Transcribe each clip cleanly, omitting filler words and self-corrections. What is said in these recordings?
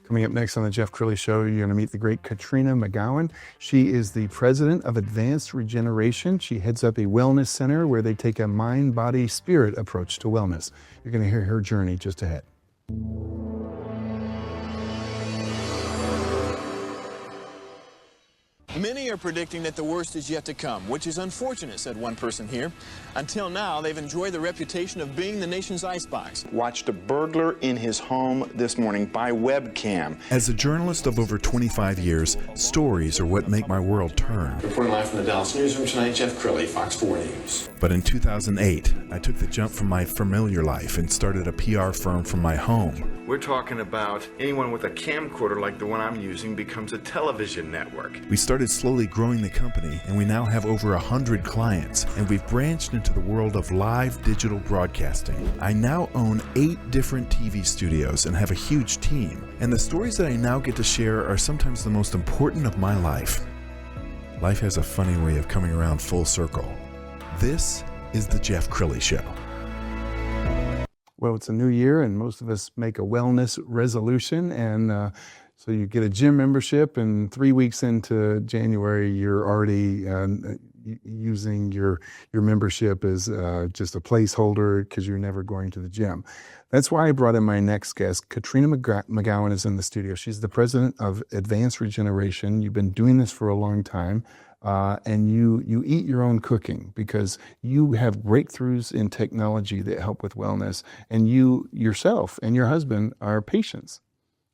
Coming up next on the Jeff Crilley Show, you're going to meet the great Katrina McGowan. She is the president of Advanced Regeneration. She heads up a wellness center where they take a mind, body, spirit approach to wellness. You're going to hear her journey just ahead. Many are predicting that the worst is yet to come, which is unfortunate, said one person here. Until now, they've enjoyed the reputation of being the nation's icebox. Watched a burglar in his home this morning by webcam. As a journalist of over 25 years, stories are what make my world turn. Reporting live from the Dallas newsroom tonight, Jeff Crilley, Fox 4 News. But in 2008, I took the jump from my familiar life and started a PR firm from my home. We're talking about anyone with a camcorder like the one I'm using becomes a television network. We started slowly growing the company, and we now have over 100 clients, and we've branched into the world of live digital broadcasting. I now own 8 different TV studios and have a huge team, and the stories that I now get to share are sometimes the most important of my life. Life has a funny way of coming around full circle. This is the Jeff Crilley Show. Well, it's a new year, and most of us make a wellness resolution, and so you get a gym membership, and 3 weeks into January, you're already using your membership as just a placeholder because you're never going to the gym. That's why I brought in my next guest. Katrina McGowan is in the studio. She's the president of Advanced Regeneration. You've been doing this for a long time. And you eat your own cooking because you have breakthroughs in technology that help with wellness, and you yourself and your husband are patients.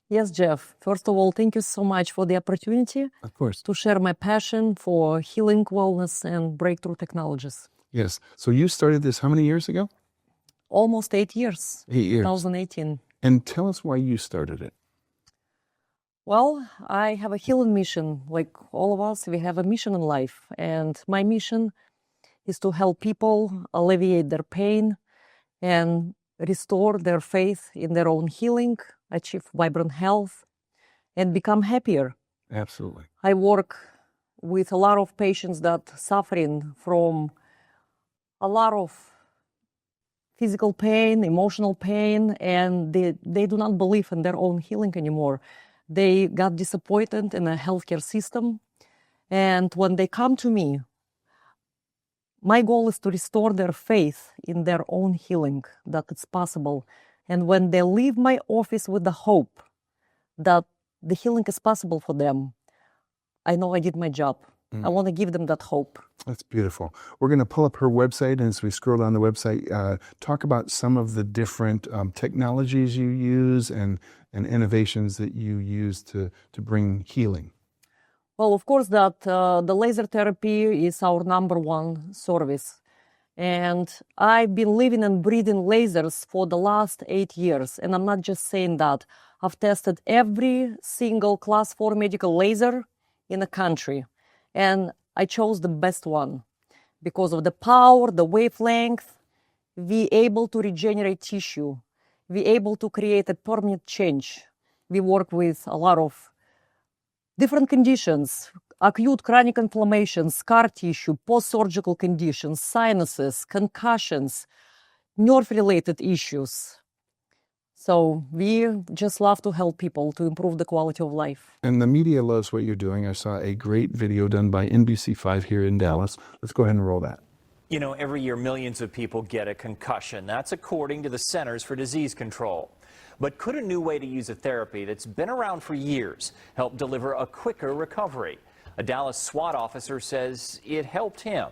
Yes, Jeff. First of all, thank you so much for the opportunity. Of course. To share my passion for healing, wellness, and breakthrough technologies. Yes. So you started this how many years ago? Almost 8 years. 8 years. 2018. And tell us why you started it. Well, I have a healing mission. Like all of us, we have a mission in life. And my mission is to help people alleviate their pain and restore their faith in their own healing, achieve vibrant health, and become happier. Absolutely. I work with a lot of patients that suffering from a lot of physical pain, emotional pain, and they do not believe in their own healing anymore. They got disappointed in the healthcare system. And when they come to me, my goal is to restore their faith in their own healing, that it's possible. And when they leave my office with the hope that the healing is possible for them, I know I did my job. I want to give them that hope. That's beautiful. We're going to pull up her website, and as we scroll down the website, talk about some of the different technologies you use and innovations that you use to bring healing. Well, of course, that the laser therapy is our #1 service. And I've been living and breathing lasers for the last 8 years. And I'm not just saying that. I've tested every single class 4 medical laser in the country. And I chose the best one because of the power, the wavelength. We able to regenerate tissue. We able to create a permanent change. We work with a lot of different conditions: acute chronic inflammation, scar tissue, post-surgical conditions, sinuses, concussions, nerve-related issues. So we just love to help people to improve the quality of life. And the media loves what you're doing. I saw a great video done by NBC5 here in Dallas. Let's go ahead and roll that. You know, every year millions of people get a concussion. That's according to the Centers for Disease Control. But could a new way to use a therapy that's been around for years help deliver a quicker recovery? A Dallas SWAT officer says it helped him.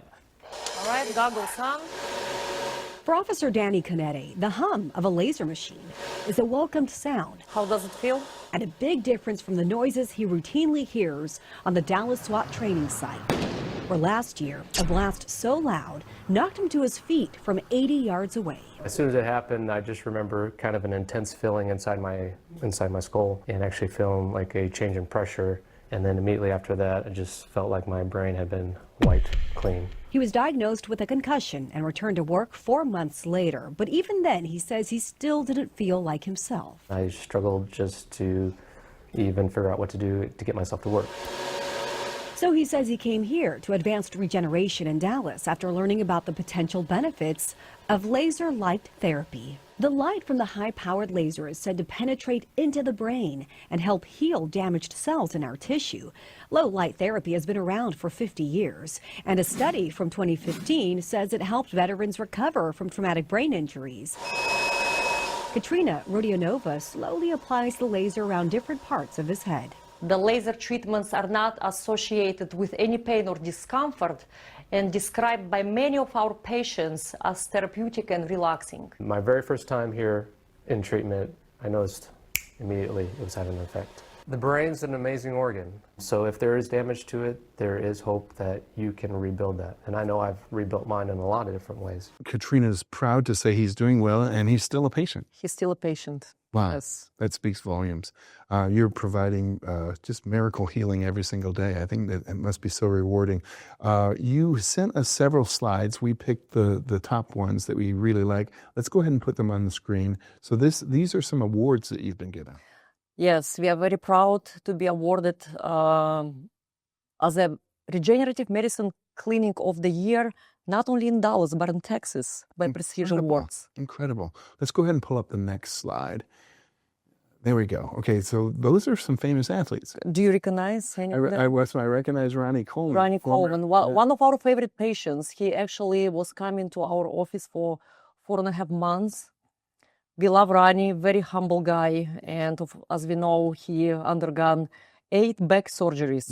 All right, goggles on. For Officer Danny Canetti, the hum of a laser machine is a welcomed sound. How does it feel? And a big difference from the noises he routinely hears on the Dallas SWAT training site, where last year a blast so loud knocked him to his feet from 80 yards away. As soon as it happened, I just remember kind of an intense feeling inside my skull, and actually feeling like a change in pressure. And then immediately after that, I just felt like my brain had been wiped clean. He was diagnosed with a concussion and returned to work 4 months later. But even then, he says he still didn't feel like himself. I struggled just to even figure out what to do to get myself to work. So he says he came here to Advanced Regeneration in Dallas after learning about the potential benefits of laser light therapy. The light from the high-powered laser is said to penetrate into the brain and help heal damaged cells in our tissue. Low-light therapy has been around for 50 years, and a study from 2015 says it helped veterans recover from traumatic brain injuries. Katrina McGowan slowly applies the laser around different parts of his head. The laser treatments are not associated with any pain or discomfort and described by many of our patients as therapeutic and relaxing. My very first time here in treatment, I noticed immediately it was having an effect. The brain's an amazing organ, so if there is damage to it, there is hope that you can rebuild that. And I know I've rebuilt mine in a lot of different ways. Katrina's proud to say he's doing well, and he's still a patient. He's still a patient. Wow, Yes. that speaks volumes. You're providing just miracle healing every single day. I think that it must be so rewarding. You sent us several slides. We picked the top ones that we really like. Let's go ahead and put them on the screen. So these are some awards that you've been given. Yes, we are very proud to be awarded as a Regenerative Medicine Clinic of the Year, not only in Dallas, but in Texas by Precision Awards. Incredible. Let's go ahead and pull up the next slide. There we go. Okay, so those are some famous athletes. Do you recognize any of them? I recognize Ronnie Coleman. Ronnie Coleman, one of our favorite patients. He actually was coming to our office for 4.5 months. We love Ronnie, very humble guy. And as we know, he undergone 8 back surgeries.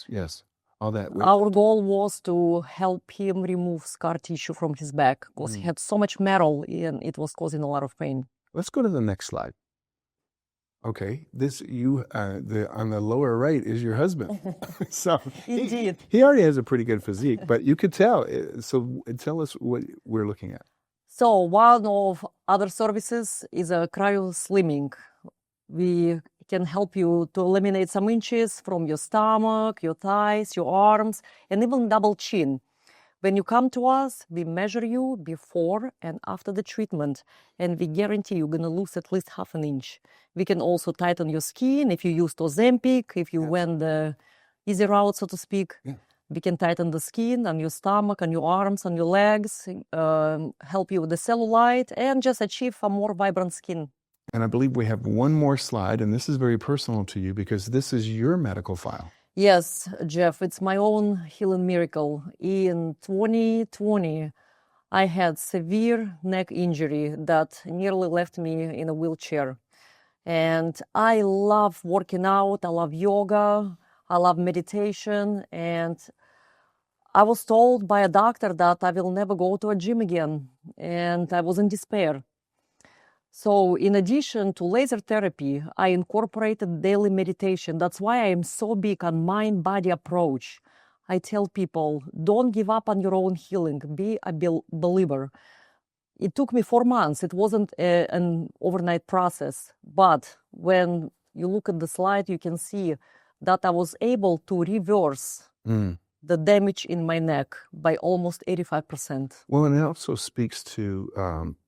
Yes. All that. Our goal was to help him remove scar tissue from his back because he had so much metal and it was causing a lot of pain. Let's go to the next slide. Okay, on the lower right is your husband. So Indeed. he already has a pretty good physique, but you could tell. So tell us what we're looking at. So one of other services is a cryo slimming. We can help you to eliminate some inches from your stomach, your thighs, your arms, and even double chin. When you come to us, we measure you before and after the treatment, and we guarantee you're going to lose at least 1/2 inch. We can also tighten your skin if you used Ozempic, if you went the easy route, so to speak. Yeah. We can tighten the skin on your stomach, on your arms, on your legs, help you with the cellulite, and just achieve a more vibrant skin. And I believe we have one more slide, and this is very personal to you because this is your medical file. Yes, Jeff, it's my own healing miracle. In 2020, I had severe neck injury that nearly left me in a wheelchair. And I love working out, I love yoga, I love meditation, and I was told by a doctor that I will never go to a gym again, and I was in despair. So in addition to laser therapy, I incorporated daily meditation. That's why I am so big on mind-body approach. I tell people, don't give up on your own healing. Be a believer. It took me 4 months. It wasn't an overnight process. But when you look at the slide, you can see that I was able to reverse the damage in my neck by almost 85%. Well, and it also speaks to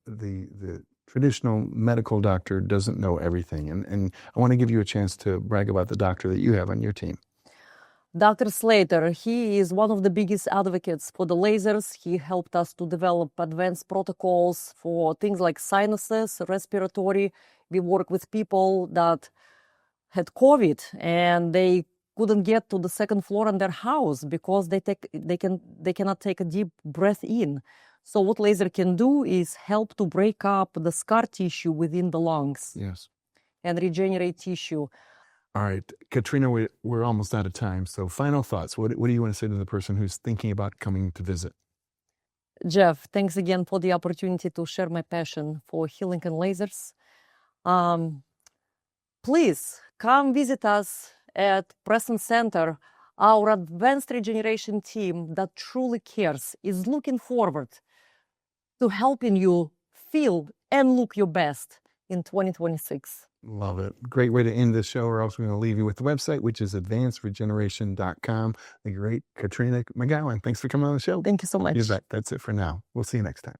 the traditional medical doctor doesn't know everything. And I want to give you a chance to brag about the doctor that you have on your team. Dr. Slater, he is one of the biggest advocates for the lasers. He helped us to develop advanced protocols for things like sinuses, respiratory. We work with people that had COVID and they couldn't get to the second floor in their house because they cannot take a deep breath in. So what laser can do is help to break up the scar tissue within the lungs. Yes. And regenerate tissue. All right, Katrina, we're almost out of time. So final thoughts. What do you want to say to the person who's thinking about coming to visit? Jeff, thanks again for the opportunity to share my passion for healing and lasers. Please come visit us at Preston Center. Our Advanced Regeneration team that truly cares is looking forward to helping you feel and look your best in 2026. Love it. Great way to end this show. We're also going to leave you with the website, which is advancedregeneration.com. The great Katrina McGowan. Thanks for coming on the show. Thank you so much. You bet. That's it for now. We'll see you next time.